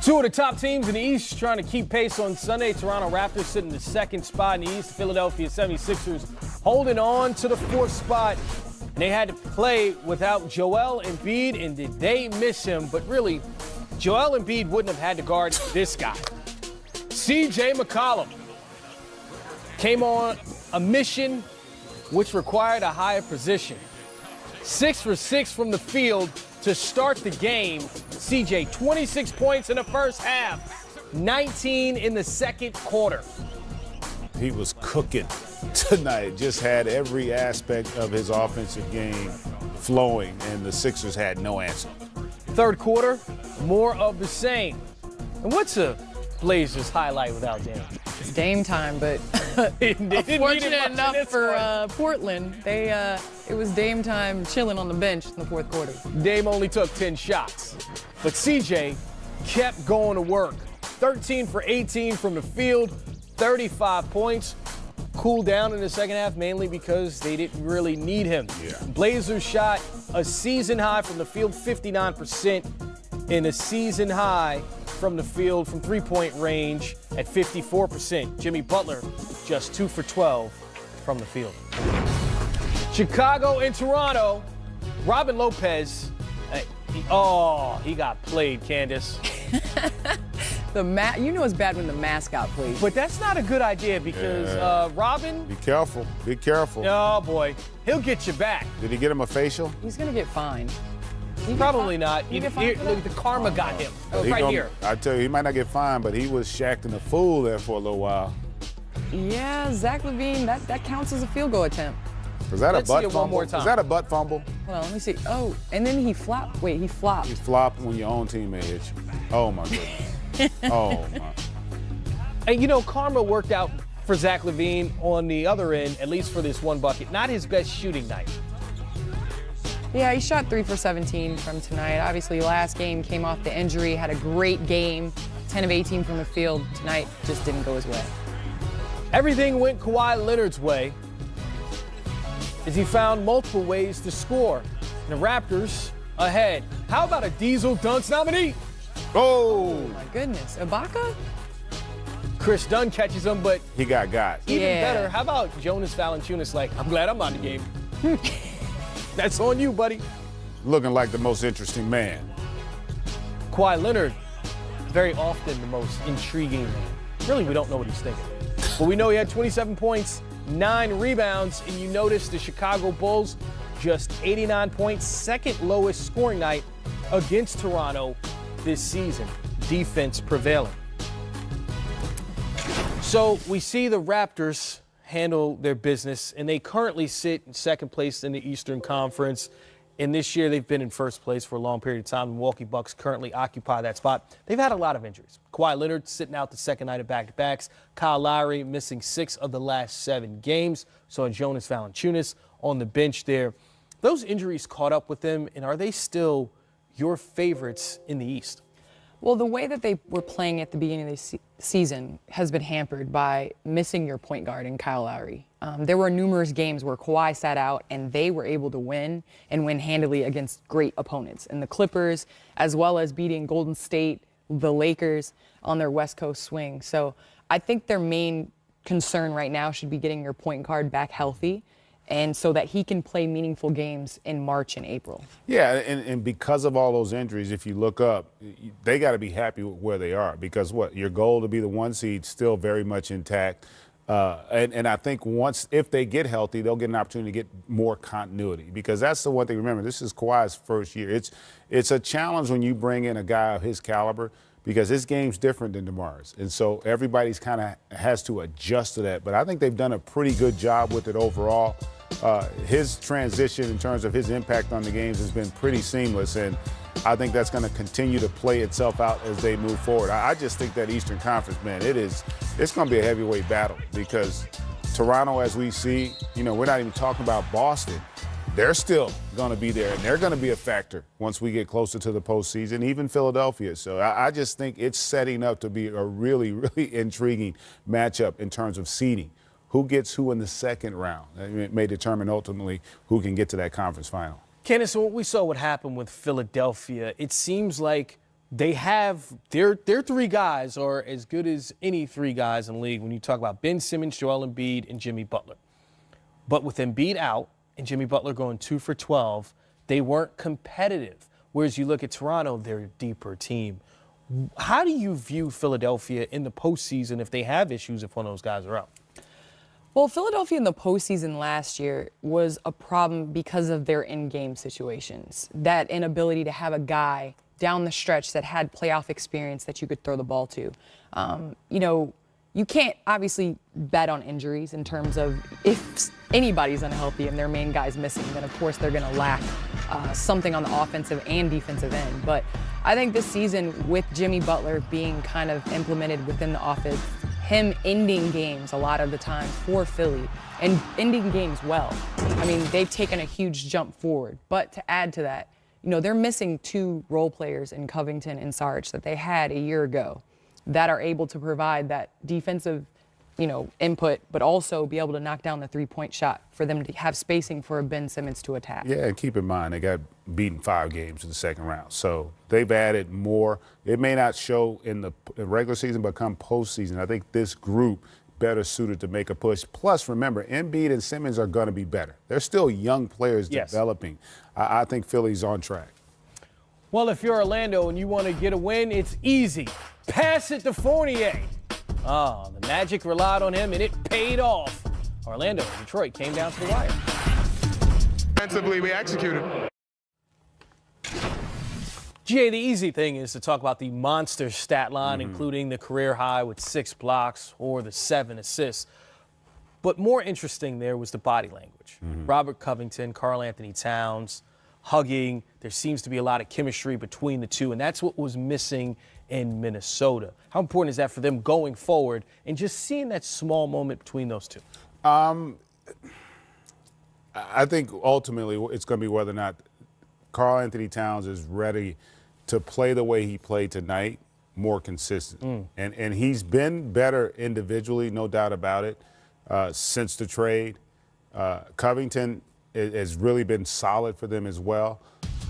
Two of the top teams in the East trying to keep pace on Sunday. Toronto Raptors sitting in the second spot in the East. Philadelphia 76ers holding on to the fourth spot. And they had to play without Joel Embiid, and did they miss him? But really, Joel Embiid wouldn't have had to guard this guy. CJ McCollum came on a mission which required a higher position. 6 for 6 from the field to start the game. CJ, 26 points in the first half, 19 in the second quarter. He was cooking tonight, just had every aspect of his offensive game flowing, and the Sixers had no answer. Third quarter, more of the same. And what's a Blazers highlight without Dame? It's Dame time, but unfortunate enough for Portland, it was Dame time chilling on the bench in the fourth quarter. Dame only took 10 shots, but CJ kept going to work. 13 for 18 from the field, 35 points. Cooled down in the second half, mainly because they didn't really need him. Yeah. Blazers shot a season high from the field, 59%, and a season high from the field from three-point range at 54%. Jimmy Butler just 2 for 12 from the field. Chicago and Toronto. Robin Lopez, he got played, Candace. You know it's bad when the mascot plays. But that's not a good idea because Robin. Be careful. Be careful. Oh, boy. He'll get you back. Did he get him a facial? He's going to get fined. Probably not. Look, The karma got him. Here. I tell you, he might not get fined, but he was shacking a fool there for a little while. Yeah, Zach LaVine, that counts as a field goal attempt. Was that Let's a butt see it fumble? one more time. Was that a butt fumble? Hold on, let me see. Oh, and then he flopped. Wait, he flopped. You flop when your own teammate hits you. Oh, my goodness. Oh, my. And, karma worked out for Zach LaVine on the other end, at least for this one bucket. Not his best shooting night. Yeah, he shot 3 for 17 from tonight. Obviously, last game came off the injury, had a great game, 10 of 18 from the field. Tonight just didn't go his way. Everything went Kawhi Leonard's way as he found multiple ways to score. The Raptors ahead. How about a Diesel Dunks nominee? Oh! My goodness. Ibaka? Chris Dunn catches him, but He got. even Yeah. better, how about Jonas Valanciunas? I'm glad I'm out of the game. That's on you, buddy. Looking like the most interesting man. Kawhi Leonard, very often the most intriguing man. Really, we don't know what he's thinking. But we know he had 27 points, 9 rebounds, and you notice the Chicago Bulls, just 89 points, second lowest scoring night against Toronto this season. Defense prevailing. So we see the Raptors handle their business, and they currently sit in second place in the Eastern Conference. And this year they've been in first place for a long period of time. The Milwaukee Bucks currently occupy that spot. They've had a lot of injuries. Kawhi Leonard sitting out the second night of back-to-backs. Kyle Lowry missing 6 of the last 7 games. So Jonas Valanciunas on the bench there. Those injuries caught up with them, and are they still your favorites in the East? Well, the way that they were playing at the beginning of the season has been hampered by missing your point guard in Kyle Lowry. There were numerous games where Kawhi sat out and they were able to win and win handily against great opponents. And the Clippers, as well as beating Golden State, the Lakers on their West Coast swing. So I think their main concern right now should be getting your point guard back healthy, and so that he can play meaningful games in March and April. Yeah, and because of all those injuries, if you look up, they got to be happy with where they are, because your goal to be the 1 seed still very much intact. And I think if they get healthy, they'll get an opportunity to get more continuity, because that's the one thing. Remember, this is Kawhi's first year. It's a challenge when you bring in a guy of his caliber, because his game's different than DeMar's. And so everybody's kind of has to adjust to that. But I think they've done a pretty good job with it overall. His transition in terms of his impact on the games has been pretty seamless, and I think that's going to continue to play itself out as they move forward. I just think that Eastern Conference, man, it's going to be a heavyweight battle, because Toronto, as we see, we're not even talking about Boston. They're still going to be there, and they're going to be a factor once we get closer to the postseason, even Philadelphia. So I just think it's setting up to be a really, really intriguing matchup in terms of seeding. Who gets who in the second round? It may determine ultimately who can get to that conference final. Candace, we saw what happened with Philadelphia. It seems like their three guys are as good as any three guys in the league when you talk about Ben Simmons, Joel Embiid, and Jimmy Butler. But with Embiid out and Jimmy Butler going 2 for 12, they weren't competitive. Whereas you look at Toronto, they're a deeper team. How do you view Philadelphia in the postseason if they have issues if one of those guys are out? Well, Philadelphia in the postseason last year was a problem because of their in-game situations. That inability to have a guy down the stretch that had playoff experience that you could throw the ball to. You can't obviously bet on injuries in terms of if anybody's unhealthy and their main guy's missing, then of course they're going to lack something on the offensive and defensive end. But I think this season with Jimmy Butler being kind of implemented within the offense, him ending games a lot of the time for Philly and ending games well. I mean, they've taken a huge jump forward. But to add to that, they're missing two role players in Covington and Sarge that they had a year ago that are able to provide that defensive, input, but also be able to knock down the three-point shot for them to have spacing for Ben Simmons to attack. Yeah, and keep in mind, they got beaten 5 games in the second round. So they've added more. It may not show in the regular season, but come postseason, I think this group better suited to make a push. Plus, remember, Embiid and Simmons are going to be better. They're still young players developing. I think Philly's on track. Well, if you're Orlando and you want to get a win, it's easy. Pass it to Fournier. The Magic relied on him, and it paid off. Orlando and Detroit came down to the wire. Defensively, we executed. GA, the easy thing is to talk about the monster stat line, including the career high with 6 blocks or the 7 assists. But more interesting there was the body language. Robert Covington, Karl Anthony Towns, hugging. There seems to be a lot of chemistry between the two, and that's what was missing in Minnesota. How important is that for them going forward and just seeing that small moment between those two? I think ultimately it's going to be whether or not Karl Anthony Towns is ready to play the way he played tonight, more consistent. And he's been better individually, no doubt about it, since the trade. Covington has really been solid for them as well.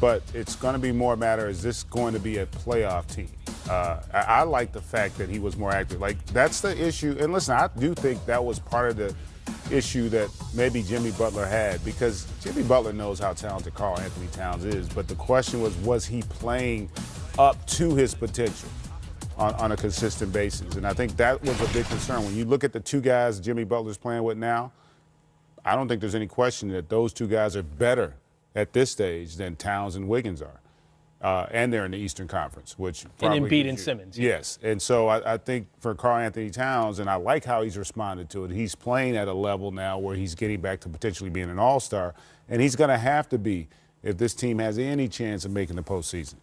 But it's going to be more a matter, is this going to be a playoff team? I like the fact that he was more active. Like, that's the issue. And listen, I do think that was part of the issue that maybe Jimmy Butler had, because Jimmy Butler knows how talented Karl Anthony Towns is. But the question was he playing up to his potential on a consistent basis? And I think that was a big concern. When you look at the two guys Jimmy Butler's playing with now, I don't think there's any question that those two guys are better at this stage than Towns and Wiggins are. And they're in the Eastern Conference, which probably and Embiid and Simmons. Yes. And so I think for Karl Anthony Towns, and I like how he's responded to it, he's playing at a level now where he's getting back to potentially being an all-star, and he's going to have to be if this team has any chance of making the postseason.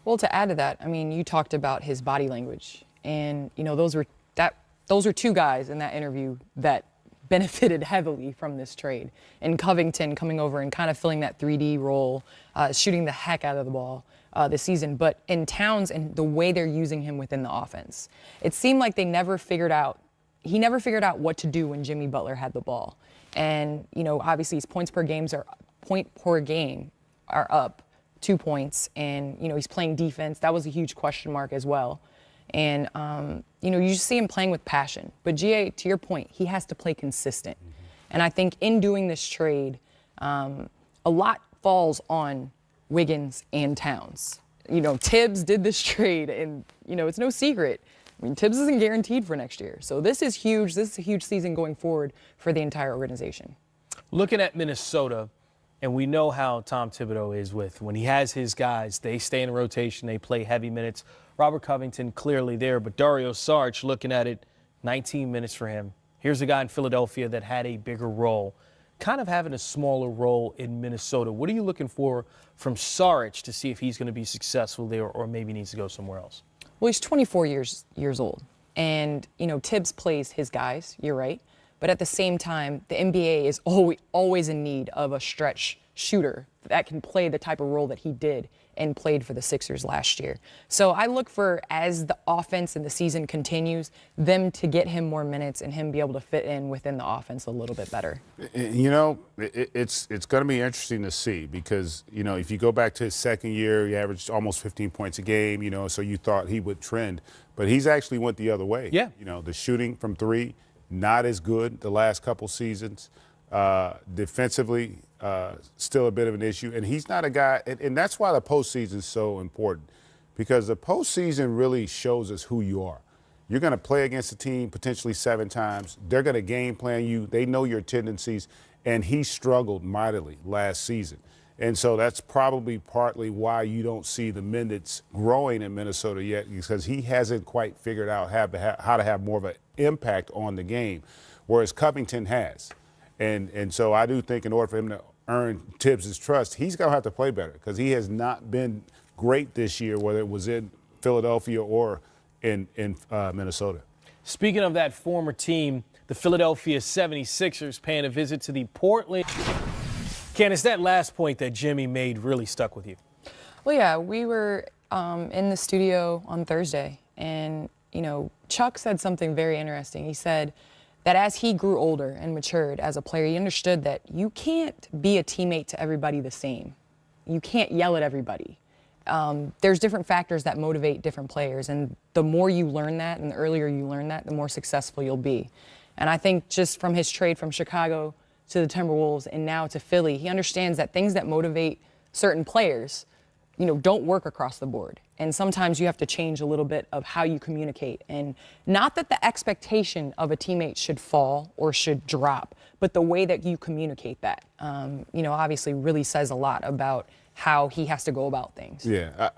Well, to add to that, I mean, you talked about his body language, and those were two guys in that interview that benefited heavily from this trade. And Covington coming over and kind of filling that 3D role, shooting the heck out of the ball this season. But in Towns and the way they're using him within the offense, it seemed like he never figured out what to do when Jimmy Butler had the ball. And, obviously his point per game are up 2 points. And, he's playing defense. That was a huge question mark as well. And, you just see him playing with passion. But GA, to your point, he has to play consistent. And I think in doing this trade, a lot falls on Wiggins and Towns. Tibbs did this trade, and, it's no secret. I mean, Tibbs isn't guaranteed for next year. So this is huge. This is a huge season going forward for the entire organization. Looking at Minnesota, and we know how Tom Thibodeau is when he has his guys, they stay in rotation, they play heavy minutes. Robert Covington clearly there, but Dario Saric, looking at it, 19 minutes for him. Here's a guy in Philadelphia that had a bigger role, kind of having a smaller role in Minnesota. What are you looking for from Saric to see if he's going to be successful there or maybe needs to go somewhere else? Well, he's 24 years old, and, Tibbs plays his guys, you're right. But at the same time, the NBA is always in need of a stretch shooter that can play the type of role that he did and played for the Sixers last year. So I look for, as the offense and the season continues, them to get him more minutes and him be able to fit in within the offense a little bit better. You know, it's going to be interesting to see because, you know, if you go back to his second year, he averaged almost 15 points a game, you know, so you thought he would trend. But he's actually went the other way. Yeah. You know, the shooting from three, not as good the last couple seasons. Defensively, still a bit of an issue. And he's not a guy, and that's why the postseason is so important, because the postseason really shows us who you are. You're going to play against a team potentially 7 times. They're going to game plan you. They know your tendencies. And he struggled mightily last season. And so that's probably partly why you don't see the minutes growing in Minnesota yet, because he hasn't quite figured out how to have more of an impact on the game, whereas Covington has. And so I do think in order for him to earn Tibbs' trust, he's going to have to play better because he has not been great this year, whether it was in Philadelphia or in Minnesota. Speaking of that former team, the Philadelphia 76ers paying a visit to the Portland. Candace, that last point that Jimmy made really stuck with you. Well, yeah, we were in the studio on Thursday, and, you know, Chuck said something very interesting. He said that as he grew older and matured as a player, he understood that you can't be a teammate to everybody the same. You can't yell at everybody. There's different factors that motivate different players, and the more you learn that and the earlier you learn that, the more successful you'll be. And I think just from his trade from Chicago to the Timberwolves and now to Philly, he understands that things that motivate certain players, you know, don't work across the board. And sometimes you have to change a little bit of how you communicate. And not that the expectation of a teammate should fall or should drop, but the way that you communicate that, you know, obviously really says a lot about how he has to go about things. Yeah.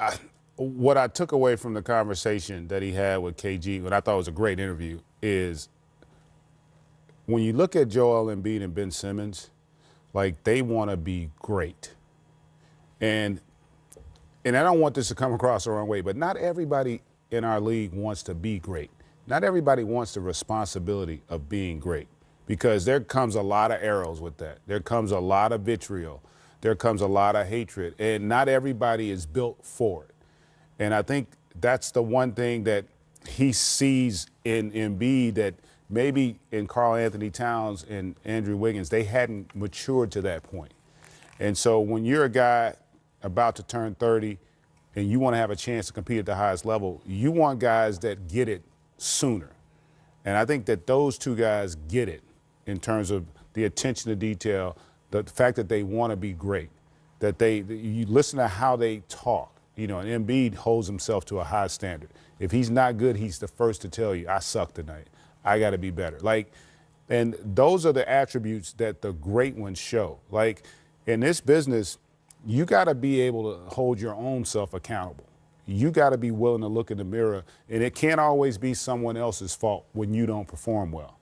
What I took away from the conversation that he had with KG, what I thought was a great interview, is when you look at Joel Embiid and Ben Simmons, like, they want to be great. And I don't want this to come across the wrong way, but not everybody in our league wants to be great. Not everybody wants the responsibility of being great, because there comes a lot of arrows with that. There comes a lot of vitriol. There comes a lot of hatred, and not everybody is built for it. And I think that's the one thing that he sees in Embiid that maybe in Karl Anthony Towns and Andrew Wiggins, they hadn't matured to that point. And so when you're a guy about to turn 30 and you want to have a chance to compete at the highest level, you want guys that get it sooner. And I think that those two guys get it in terms of the attention to detail, the fact that they want to be great, that you listen to how they talk. You know, and Embiid holds himself to a high standard. If he's not good, he's the first to tell you, I suck tonight. I got to be better. Like, and those are the attributes that the great ones show. Like, in this business, you got to be able to hold your own self accountable. You got to be willing to look in the mirror, and it can't always be someone else's fault when you don't perform well.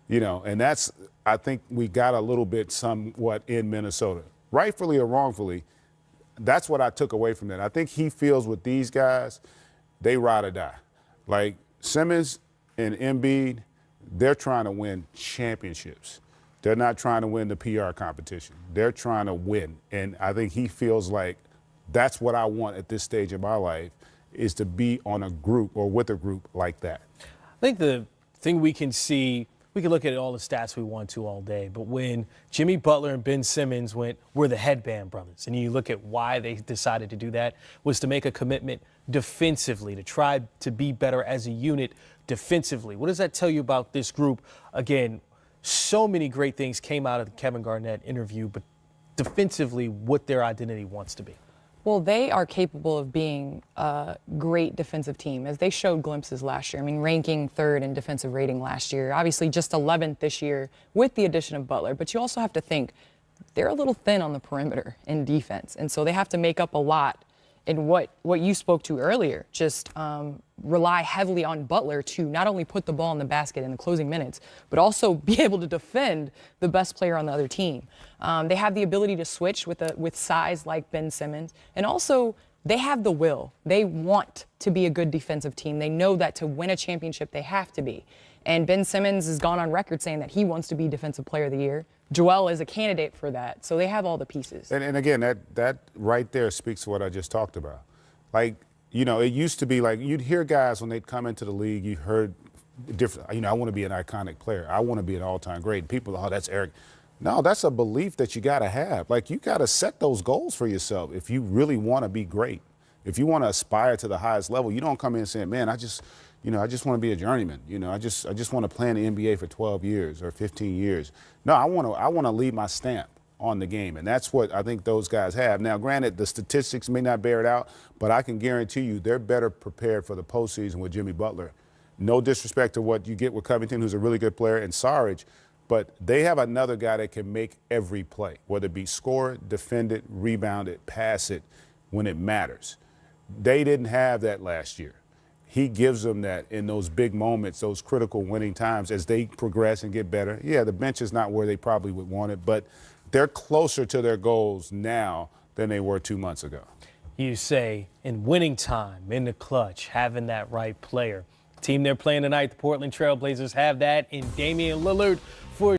You know, and that's, I think we got a little bit somewhat in Minnesota. Rightfully or wrongfully, that's what I took away from that. I think he feels with these guys, they ride or die. Like Simmons and Embiid, they're trying to win championships. They're not trying to win the PR competition. They're trying to win. And I think he feels like that's what I want at this stage of my life, is to be on a group or with a group like that. I think the thing we can see, we can look at all the stats we want to all day, but when Jimmy Butler and Ben Simmons went, we're the headband brothers, and you look at why they decided to do that, was to make a commitment defensively, to try to be better as a unit defensively. What does that tell you about this group? Again, so many great things came out of the Kevin Garnett interview, but defensively, what their identity wants to be. Well, they are capable of being a great defensive team, as they showed glimpses last year. I mean, ranking 3rd in defensive rating last year, obviously just 11th this year with the addition of Butler. But you also have to think they're a little thin on the perimeter in defense, and so they have to make up a lot in what you spoke to earlier, just rely heavily on Butler to not only put the ball in the basket in the closing minutes, but also be able to defend the best player on the other team. They have the ability to switch with size like Ben Simmons, and also they have the will. They want to be a good defensive team. They know that to win a championship, they have to be. And Ben Simmons has gone on record saying that he wants to be Defensive Player of the Year. Joel is a candidate for that. So they have all the pieces. And again, that right there speaks to what I just talked about. Like, you know, it used to be like you'd hear guys when they'd come into the league, you heard different, you know, I want to be an iconic player. I want to be an all-time great. And people, oh, that's Eric. No, that's a belief that you got to have. Like, you got to set those goals for yourself if you really want to be great. If you want to aspire to the highest level, you don't come in saying, man, I just want to be a journeyman. You know, I just want to play in the NBA for 12 years or 15 years. No, I want to leave my stamp on the game, and that's what I think those guys have. Now, granted, the statistics may not bear it out, but I can guarantee you they're better prepared for the postseason with Jimmy Butler. No disrespect to what you get with Covington, who's a really good player, and Sarge, but they have another guy that can make every play, whether it be score it, defend it, rebound it, pass it, when it matters. They didn't have that last year. He gives them that in those big moments, those critical winning times as they progress and get better. Yeah, the bench is not where they probably would want it, but they're closer to their goals now than they were 2 months ago. You say in winning time, in the clutch, having that right player. The team they're playing tonight, the Portland Trail Blazers, have that in Damian Lillard for